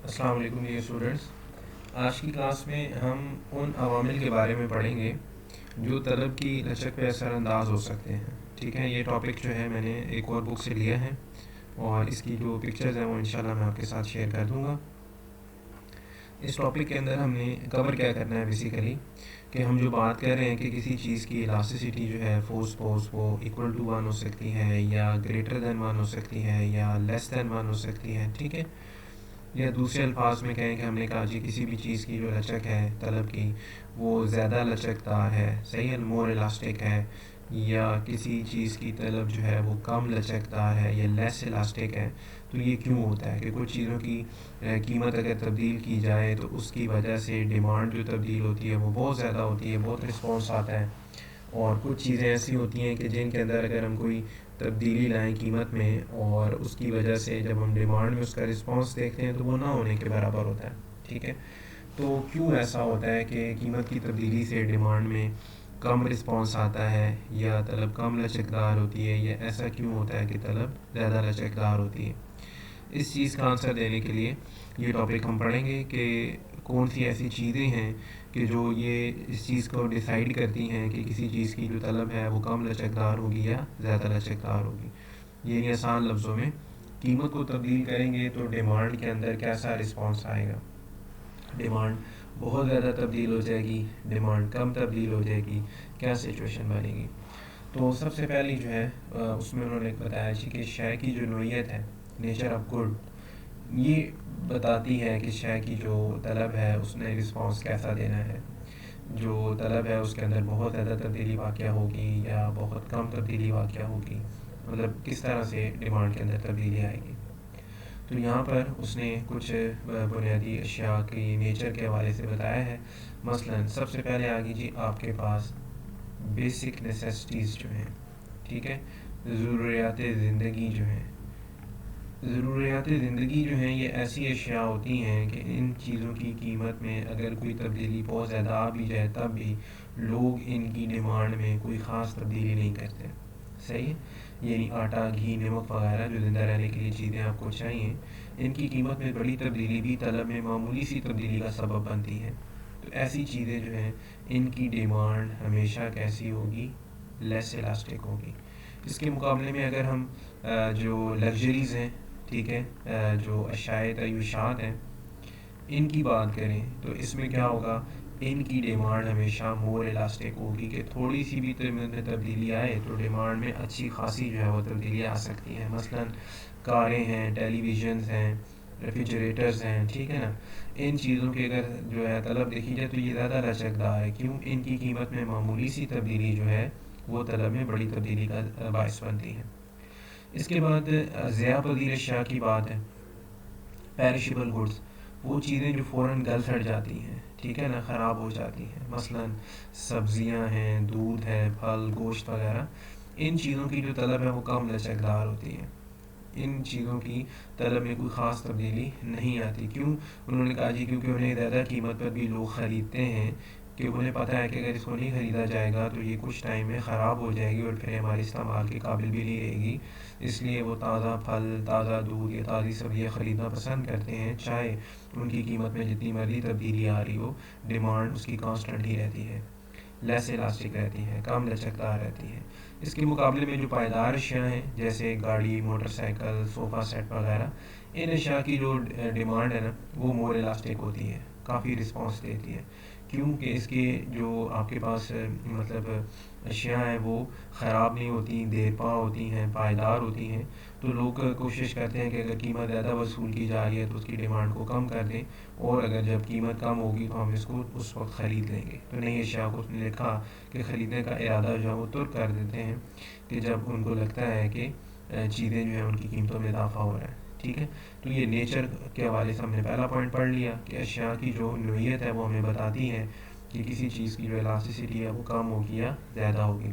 السلام علیکم dear students. آج کی کلاس میں ہم ان عوامل کے بارے میں پڑھیں گے جو طلب کی لچک پہ اثر انداز ہو سکتے ہیں. ٹھیک ہے, یہ ٹاپک جو ہے میں نے ایک اور بک سے لیا ہے اور اس کی جو پکچرز ہیں وہ انشاءاللہ میں آپ کے ساتھ شیئر کر دوں گا. اس ٹاپک کے اندر ہم نے کور کیا کرنا ہے بیسیکلی کہ ہم جو بات کر رہے ہیں کہ کسی چیز کی الاسٹیسٹی جو ہے فورس وہ ایکول ٹو 1 ہو سکتی ہے یا گریٹر دین 1 ہو سکتی ہے یا لیس دین 1 ہو سکتی ہے. ٹھیک ہے, یا دوسرے الفاظ میں کہیں کہ ہم نے کہا جی کسی بھی چیز کی جو لچک ہے طلب کی وہ زیادہ لچکدار ہے, صحیح ہے, مور الاسٹک ہے, یا کسی چیز کی طلب جو ہے وہ کم لچکدار ہے یا لیس الاسٹک ہے. تو یہ کیوں ہوتا ہے کہ کچھ چیزوں کی قیمت اگر تبدیل کی جائے تو اس کی وجہ سے ڈیمانڈ جو تبدیل ہوتی ہے وہ بہت زیادہ ہوتی ہے, بہت رسپانس آتا ہے. اور کچھ چیزیں ایسی ہوتی ہیں کہ جن کے اندر اگر ہم کوئی تبدیلی لائیں قیمت میں اور اس کی وجہ سے جب ہم ڈیمانڈ میں اس کا رسپانس دیکھتے ہیں تو وہ نہ ہونے کے برابر ہوتا ہے. ٹھیک ہے, تو کیوں ایسا ہوتا ہے کہ قیمت کی تبدیلی سے ڈیمانڈ میں کم رسپانس آتا ہے یا طلب کم لچکدار ہوتی ہے, یا ایسا کیوں ہوتا ہے کہ طلب زیادہ لچکدار ہوتی ہے؟ اس چیز کا آنسر دینے کے لیے یہ ٹاپک ہم پڑھیں گے کہ کون سی ایسی چیزیں ہیں کہ جو یہ اس چیز کو ڈیسائیڈ کرتی ہیں کہ کسی چیز کی جو طلب ہے وہ کم لچکدار ہوگی یا زیادہ لچکدار ہوگی. یہ آسان لفظوں میں قیمت کو تبدیل کریں گے تو ڈیمانڈ کے اندر کیسا رسپانس آئے گا. ڈیمانڈ بہت زیادہ تبدیل ہو جائے گی, ڈیمانڈ کم تبدیل ہو جائے گی, کیا سچویشن بنے گی؟ تو سب سے پہلی جو ہے اس میں انہوں نے بتایا جی کہ شے کی جو نوعیت ہے, نیچر آف گڈ, یہ بتاتی ہے کہ شے کی جو طلب ہے اس نے رسپانس کیسا دینا ہے. جو طلب ہے اس کے اندر بہت زیادہ تبدیلی واقع ہوگی یا بہت کم تبدیلی واقع ہوگی, مطلب کس طرح سے ڈیمانڈ کے اندر تبدیلی آئے گی. تو یہاں پر اس نے کچھ بنیادی اشیاء کی نیچر کے حوالے سے بتایا ہے. مثلا سب سے پہلے آگے جی آپ کے پاس بیسک نیسیسٹیز جو ہیں, ٹھیک ہے, ضروریات زندگی جو ہیں. ضروریات زندگی جو ہیں یہ ایسی اشیاء ہوتی ہیں کہ ان چیزوں کی قیمت میں اگر کوئی تبدیلی بہت زیادہ آ بھی جائے تب بھی لوگ ان کی ڈیمانڈ میں کوئی خاص تبدیلی نہیں کرتے. صحیح ہے, یعنی آٹا, گھی, نمک وغیرہ جو زندہ رہنے کے لیے چیزیں آپ کو چاہیے, ان کی قیمت میں بڑی تبدیلی بھی طلب میں معمولی سی تبدیلی کا سبب بنتی ہے. تو ایسی چیزیں جو ہیں ان کی ڈیمانڈ ہمیشہ کیسی ہوگی؟ لیس الاسٹک ہوگی. اس کے مقابلے میں اگر ہم جو لگژریز ہیں, ٹھیک ہے, جو اشیاء تعیشات ہیں, ان کی بات کریں تو اس میں کیا ہوگا, ان کی ڈیمانڈ ہمیشہ مور الاسٹک ہوگی کہ تھوڑی سی بھی قیمت میں تبدیلی آئے تو ڈیمانڈ میں اچھی خاصی جو ہے وہ تبدیلی آ سکتی ہے. مثلا کاریں ہیں, ٹیلی ویژنز ہیں, ریفریجریٹرز ہیں, ٹھیک ہے نا, ان چیزوں کی اگر جو ہے طلب دیکھی جائے تو یہ زیادہ لچکدار ہے. کیوں؟ ان کی قیمت میں معمولی سی تبدیلی جو ہے وہ طلب میں بڑی تبدیلی کا باعث بنتی ہے. اس کے بعد ضیاء پذیر اشیاء کی بات ہے, پیرشیبل گڈس, وہ چیزیں جو فوراً گل سڑ جاتی ہیں, ٹھیک ہے نا, خراب ہو جاتی ہیں. مثلا سبزیاں ہیں, دودھ ہے, پھل, گوشت وغیرہ, ان چیزوں کی جو طلب ہے وہ کم لچکدار ہوتی ہے. ان چیزوں کی طلب میں کوئی خاص تبدیلی نہیں آتی. کیوں؟ انہوں نے کہا جی کیونکہ انہیں زیادہ قیمت پر بھی لوگ خریدتے ہیں کہ انہیں پتہ ہے کہ اگر اس کو نہیں خریدا جائے گا تو یہ کچھ ٹائم میں خراب ہو جائے گی اور پھر ہمارے استعمال کے قابل بھی نہیں رہے گی. اس لیے وہ تازہ پھل, تازہ دودھ یا تازی سبزیاں خریدنا پسند کرتے ہیں, چاہے ان کی قیمت میں جتنی مرضی تبدیلی آ رہی ہو, ڈیمانڈ اس کی کانسٹنٹ ہی رہتی ہے, لیس الاسٹک رہتی ہے, کم لچکدار رہتی ہے. اس کے مقابلے میں جو پائیدار اشیاء ہیں جیسے گاڑی, موٹر سائیکل, صوفہ سیٹ وغیرہ, ان اشیاء کی جو ڈیمانڈ ہے نا وہ مور الاسٹک ہوتی ہے, کافی رسپانس دیتی ہے. کیونکہ اس کے جو آپ کے پاس مطلب اشیاء ہیں وہ خراب نہیں ہوتی, دیر پا ہوتی ہیں, پائیدار ہوتی ہیں. تو لوگ کوشش کرتے ہیں کہ اگر قیمت زیادہ وصول کی جا رہی ہے تو اس کی ڈیمانڈ کو کم کر دیں, اور اگر جب قیمت کم ہوگی تو ہم اس کو اس وقت خرید لیں گے. تو نئی اشیاء کو اس نے لکھا کہ خریدنے کا ارادہ جو ہے وہ ترک کر دیتے ہیں کہ جب ان کو لگتا ہے کہ چیزیں جو ہیں ان کی قیمتوں میں اضافہ ہو رہا ہے. ٹھیک ہے, تو یہ نیچر کے حوالے سے ہم نے پہلا پوائنٹ پڑھ لیا کہ اشیاء کی جو نوعیت ہے وہ ہمیں بتاتی ہے کہ کسی چیز کی جو الاسٹیسٹی ہے وہ کم ہوگی یا زیادہ ہوگی.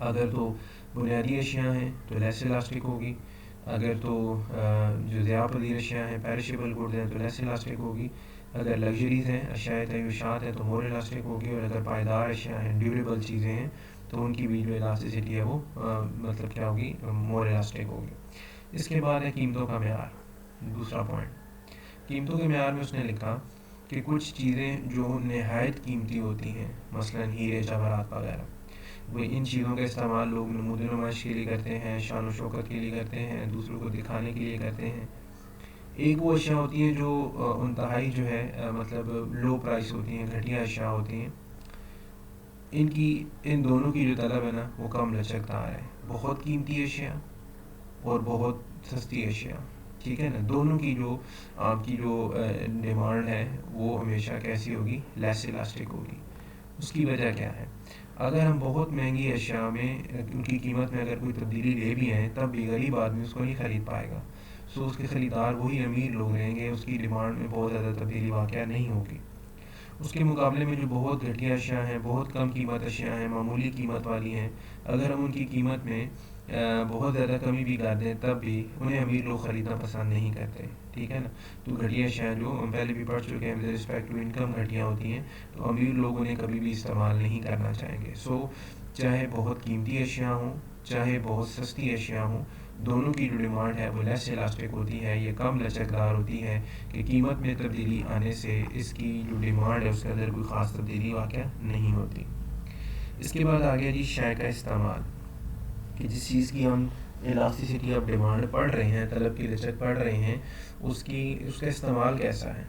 اگر تو بنیادی اشیاء ہیں تو لیس الاسٹک ہوگی, اگر تو جو ضیاء پذیر اشیاء ہیں, پیرشیبل گڈز ہیں, تو لیس الاسٹک ہوگی. اگر لگژریز ہیں, اشیاء تعیشات ہیں, تو مور الاسٹک ہوگی. اور اگر پائیدار اشیاء ہیں, ڈیوریبل چیزیں ہیں, تو ان کی بھی جو الاسٹیسٹی ہے وہ مطلب کیا ہوگی, مور الاسٹک ہوگی. اس کے بعد ہے قیمتوں کا معیار, دوسرا پوائنٹ. قیمتوں کے معیار میں اس نے لکھا کہ کچھ چیزیں جو نہایت قیمتی ہوتی ہیں، مثلا ہیرے جواہرات وغیرہ، وہ ان چیزوں کا استعمال لوگ نمود و نمائش کے لیے کرتے ہیں، شان و شوکت کے لیے کرتے ہیں، دوسروں کو دکھانے کے لیے کرتے ہیں۔ ایک وہ اشیاء ہوتی ہیں جو انتہائی جو ہے مطلب لو پرائس ہوتی ہیں، گھٹیا اشیاء ہوتی ہیں، ان دونوں کی جو طلب ہے نا وہ کم لچکدار ہے۔ بہت قیمتی اشیاء اور بہت سستی اشیاء، ٹھیک ہے نا، دونوں کی جو آپ کی جو ڈیمانڈ ہے وہ ہمیشہ کیسی ہوگی؟ لیس الاسٹک ہوگی۔ اس کی وجہ کیا ہے؟ اگر ہم بہت مہنگی اشیاء میں ان کی قیمت میں اگر کوئی تبدیلی لے بھی ہیں، تب بھی غریب آدمی اس کو نہیں خرید پائے گا، سو اس کے خریدار وہی امیر لوگ رہیں گے، اس کی ڈیمانڈ میں بہت زیادہ تبدیلی واقع نہیں ہوگی۔ اس کے مقابلے میں جو بہت گھٹیا اشیاء ہیں، بہت کم قیمت اشیاء ہیں، معمولی قیمت والی ہیں، اگر ہم ان کی قیمت میں بہت زیادہ کمی بھی کر دیں تب بھی انہیں امیر لوگ خریدنا پسند نہیں کرتے، ٹھیک ہے نا۔ تو گھٹیا اشیاء جو ہم پہلے بھی پڑھ چکے ہیں ود رسپیکٹ ٹو انکم گھٹیا ہوتی ہیں، تو امیر لوگ انہیں کبھی بھی استعمال نہیں کرنا چاہیں گے۔ سو چاہے بہت قیمتی اشیاء ہوں، چاہے بہت سستی اشیاء ہوں، دونوں کی جو ڈیمانڈ ہے وہ لیس الاسٹک ہوتی ہے، یہ کم لچکدار ہوتی ہے کہ قیمت میں تبدیلی آنے سے اس کی جو ڈیمانڈ ہے اس کے اندر کوئی خاص تبدیلی واقع نہیں ہوتی۔ اس کے بعد آگیا جی شے کا استعمال، کہ جس چیز کی ہم الاسٹیسٹی آف ڈیمانڈ پڑھ رہے ہیں، طلب کی لچک پڑھ رہے ہیں، اس کا استعمال کیسا ہے۔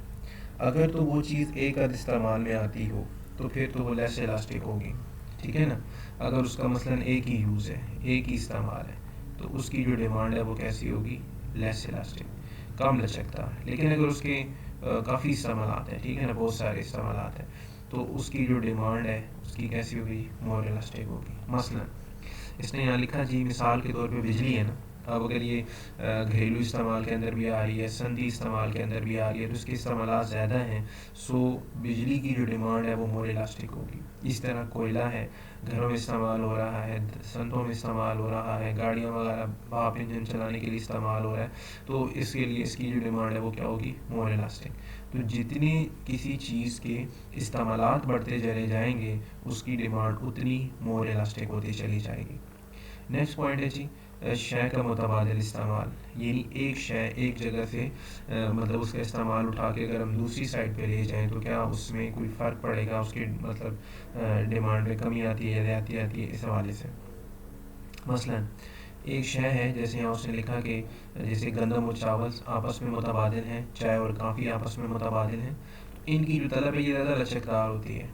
اگر تو وہ چیز ایک عد استعمال میں آتی ہو تو پھر تو وہ لیس الاسٹک ہوگی، ٹھیک ہے نا۔ اگر اس کا مثلا ایک ہی یوز ہے، ایک ہی استعمال ہے، تو اس کی جو ڈیمانڈ ہے وہ کیسی ہوگی؟ لیس الاسٹک، کم لچکدار۔ لیکن اگر اس کے کافی استعمالات ہیں، ٹھیک ہے نا، بہت سارے استعمالات ہیں، تو اس کی جو ڈیمانڈ ہے اس کی کیسی ہوگی؟ مور الاسٹک ہوگی۔ مثلا اس نے یہاں لکھا جی، مثال کے طور پہ بجلی ہے نا، اب اگر یہ گھریلو استعمال کے اندر بھی آ رہی ہے، صنعتی استعمال کے اندر بھی آ رہی ہے، تو اس کے استعمالات زیادہ ہیں، سو بجلی کی جو ڈیمانڈ ہے وہ مور الاسٹک ہوگی۔ اس طرح کوئلہ ہے، گھروں میں استعمال ہو رہا ہے، صنعتوں میں استعمال ہو رہا ہے، گاڑیاں وغیرہ بھاپ انجن چلانے کے لیے استعمال ہو رہا ہے، تو اس کے لیے اس کی جو ڈیمانڈ ہے وہ کیا ہوگی؟ مور الاسٹک۔ تو جتنی کسی چیز کے استعمالات بڑھتے چلے جائیں گے، اس کی ڈیمانڈ اتنی مور الاسٹک ہوتی چلی جائے گی۔ نیکسٹ پوائنٹ ہے جی شے کا متبادل استعمال، یعنی ایک شے ایک جگہ سے مطلب اس کا استعمال اٹھا کے اگر ہم دوسری سائڈ پہ لے جائیں تو کیا اس میں کوئی فرق پڑے گا، اس کی مطلب ڈیمانڈ میں کمی آتی ہے یا زیادتی آتی ہے، اس حوالے سے۔ مثلا ایک شے ہے، جیسے یہاں اس نے لکھا کہ جیسے گندم اور چاول آپس میں متبادل ہیں، چائے اور کافی آپس میں متبادل ہیں، ان کی جو طلب ہے یہ زیادہ لچکدار ہوتی ہے۔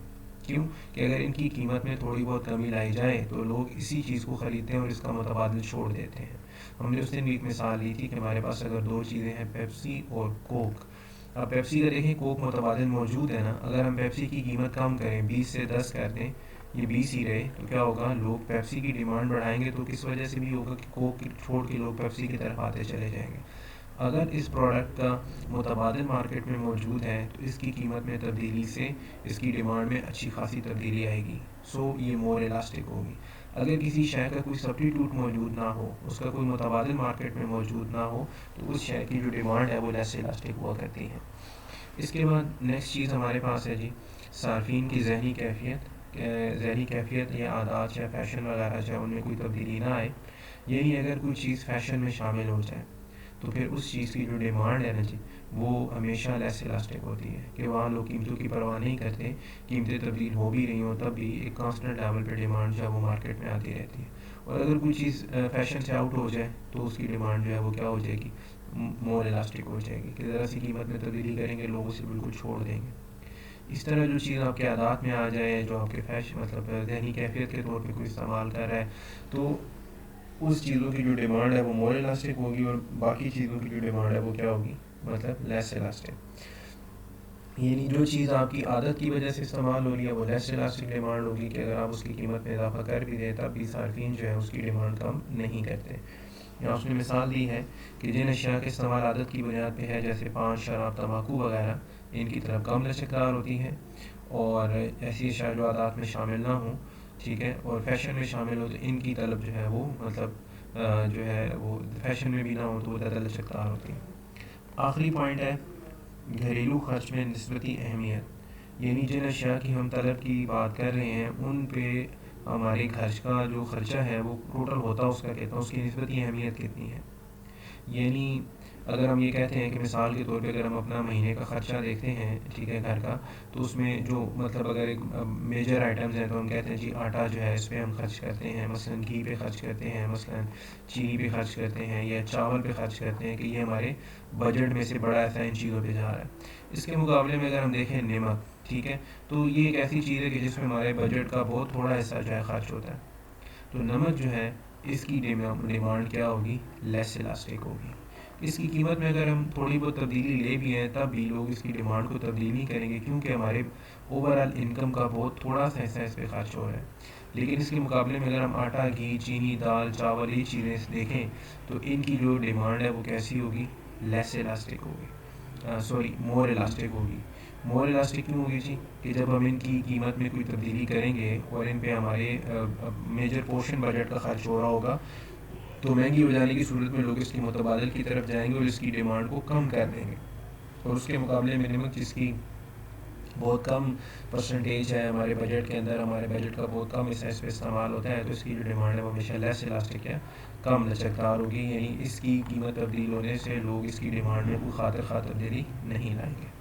کیوں؟ کہ اگر ان کی قیمت میں تھوڑی بہت کمی لائی جائے تو لوگ اسی چیز کو خریدتے ہیں اور اس کا متبادل چھوڑ دیتے ہیں۔ ہم نے اس دن بھی ایک مثال لی تھی کہ ہمارے پاس اگر دو چیزیں ہیں، پیپسی اور کوک، اب پیپسی کا دیکھیں کوک متبادل موجود ہے نا، اگر ہم پیپسی کی قیمت کم کریں، 20 سے 10 کر دیں، یہ 20 ہی رہے، تو کیا ہوگا؟ لوگ پیپسی کی ڈیمانڈ بڑھائیں گے، تو کس وجہ سے بھی ہوگا کہ کوک چھوڑ کے لوگ پیپسی کی طرف آتے چلے جائیں گے۔ اگر اس پروڈکٹ کا متبادل مارکیٹ میں موجود ہے تو اس کی قیمت میں تبدیلی سے اس کی ڈیمانڈ میں اچھی خاصی تبدیلی آئے گی، سو یہ مور الاسٹک ہوگی۔ اگر کسی شے کا کوئی سبسٹیٹیوٹ موجود نہ ہو، اس کا کوئی متبادل مارکیٹ میں موجود نہ ہو، تو اس شے کی جو ڈیمانڈ ہے وہ لیس الاسٹک ہوا کرتی ہے۔ اس کے بعد نیکسٹ چیز ہمارے پاس ہے جی صارفین کی ذہنی کیفیت، ذہنی کیفیت یا عادات یا فیشن وغیرہ جو ان میں کوئی تبدیلی نہ آئے، یعنی اگر کوئی چیز فیشن میں شامل ہو جائے تو پھر اس چیز کی جو ڈیمانڈ ہے نا جی وہ ہمیشہ لیس الاسٹک ہوتی ہے، کہ وہاں لوگ قیمتوں کی پرواہ نہیں کرتے، قیمتیں تبدیل ہو بھی رہی ہوں تب بھی ایک کانسٹنٹ لیول پہ ڈیمانڈ جو ہے وہ مارکیٹ میں آتی رہتی ہے۔ اور اگر کوئی چیز فیشن سے آؤٹ ہو جائے تو اس کی ڈیمانڈ جو ہے وہ کیا ہو جائے گی؟ مور الاسٹک ہو جائے گی، کہ ذرا سی قیمت میں تبدیلی کریں گے لوگ اسے بالکل چھوڑ دیں گے۔ اس طرح جو چیز آپ کے عادات میں آ جائے، جو آپ کے فیشن مطلب ذہنی کیفیت کے طور پہ کوئی استعمال کر رہا ہے، تو اس چیزوں کی جو ڈیمانڈ ہے وہ مور الاسٹک ہوگی، اور باقی چیزوں کی جو ڈیمانڈ ہے وہ کیا ہوگی؟ مطلب لیس الاسٹک۔ یعنی جو چیز آپ کی عادت کی وجہ سے استعمال ہو رہی ہے وہ لیس الاسٹک ڈیمانڈ ہوگی، کہ اگر آپ اس کی قیمت میں اضافہ کر بھی دیں تب بھی صارفین جو ہے اس کی ڈیمانڈ کم نہیں کرتے۔ یہاں اس نے مثال دی ہے کہ جن اشیاء کے استعمال عادت کی بنیاد پہ ہے، جیسے پان، شراب، تمباکو وغیرہ، ان کی طرف کم لچکدار ہوتی ہیں، اور ایسی اشیاء جو عادات میں شامل نہ ہوں، ٹھیک ہے، اور فیشن میں شامل ہو تو ان کی طلب جو ہے وہ مطلب جو ہے وہ فیشن میں بھی نہ ہو تو وہ زیادہ لچکدار ہوتی ہے۔ آخری پوائنٹ ہے گھریلو خرچ میں نسبتی اہمیت، یعنی جن اشیاء کی ہم طلب کی بات کر رہے ہیں ان پہ ہمارے خرچ کا جو خرچہ ہے وہ ٹوٹل ہوتا ہے، اس کا کہتا ہوں اس کی نسبتی اہمیت کتنی ہے۔ یعنی اگر ہم یہ کہتے ہیں کہ مثال کے طور پہ اگر ہم اپنا مہینے کا خرچہ دیکھتے ہیں ٹھیک ہے گھر کا، تو اس میں جو مطلب اگر ایک میجر آئٹمز ہیں تو ہم کہتے ہیں جی آٹا جو ہے اس پہ ہم خرچ کرتے ہیں، مثلاً گھی پہ خرچ کرتے ہیں، مثلاً چینی پہ خرچ کرتے ہیں، یا چاول پہ خرچ کرتے ہیں کہ یہ ہمارے بجٹ میں سے بڑا ایسا ان چیزوں پہ جا رہا ہے۔ اس کے مقابلے میں اگر ہم دیکھیں نمک، ٹھیک ہے، تو یہ ایک ایسی چیز ہے کہ جس میں ہمارے بجٹ کا بہت تھوڑا حصہ جو ہے خرچ ہوتا ہے۔ تو نمک جو ہے اس کی ڈیمانڈ کیا ہوگی؟ لیس الاسٹک ہوگی۔ اس کی قیمت میں اگر ہم تھوڑی بہت تبدیلی لے بھی ہیں تب بھی لوگ اس کی ڈیمانڈ کو تبدیل نہیں کریں گے، کیونکہ ہمارے اوور آل انکم کا بہت تھوڑا سا حصہ اس پہ خرچ ہو رہا ہے۔ لیکن اس کے مقابلے میں اگر ہم آٹا، گھی، چینی، دال، چاول یہ چیزیں دیکھیں تو ان کی جو ڈیمانڈ ہے وہ کیسی ہوگی؟ لیس الاسٹک ہوگی، مور الاسٹک ہوگی۔ مور الاسٹک کیوں ہوگی جی؟ کہ جب ہم ان کی قیمت میں کوئی تبدیلی کریں گے اور ان پہ ہمارے میجر پورشن بجٹ کا خرچ ہو رہا ہوگا تو مہنگی ہو جانے کی صورت میں لوگ اس کی متبادل کی طرف جائیں گے اور اس کی ڈیمانڈ کو کم کر دیں گے، اور اس کے مقابلے میں نمک جس کی بہت کم پرسنٹیج ہے ہمارے بجٹ کے اندر، ہمارے بجٹ کا بہت کم حصہ اس پہ استعمال ہوتا ہے، تو اس کی جو ڈیمانڈ ہے وہ ہمیشہ لیس الاسٹک ہے، کم لچکدار ہوگی، یعنی اس کی قیمت تبدیل ہونے سے لوگ اس کی ڈیمانڈ میں کوئی خاطر خواہ تبدیلی نہیں لائیں گے۔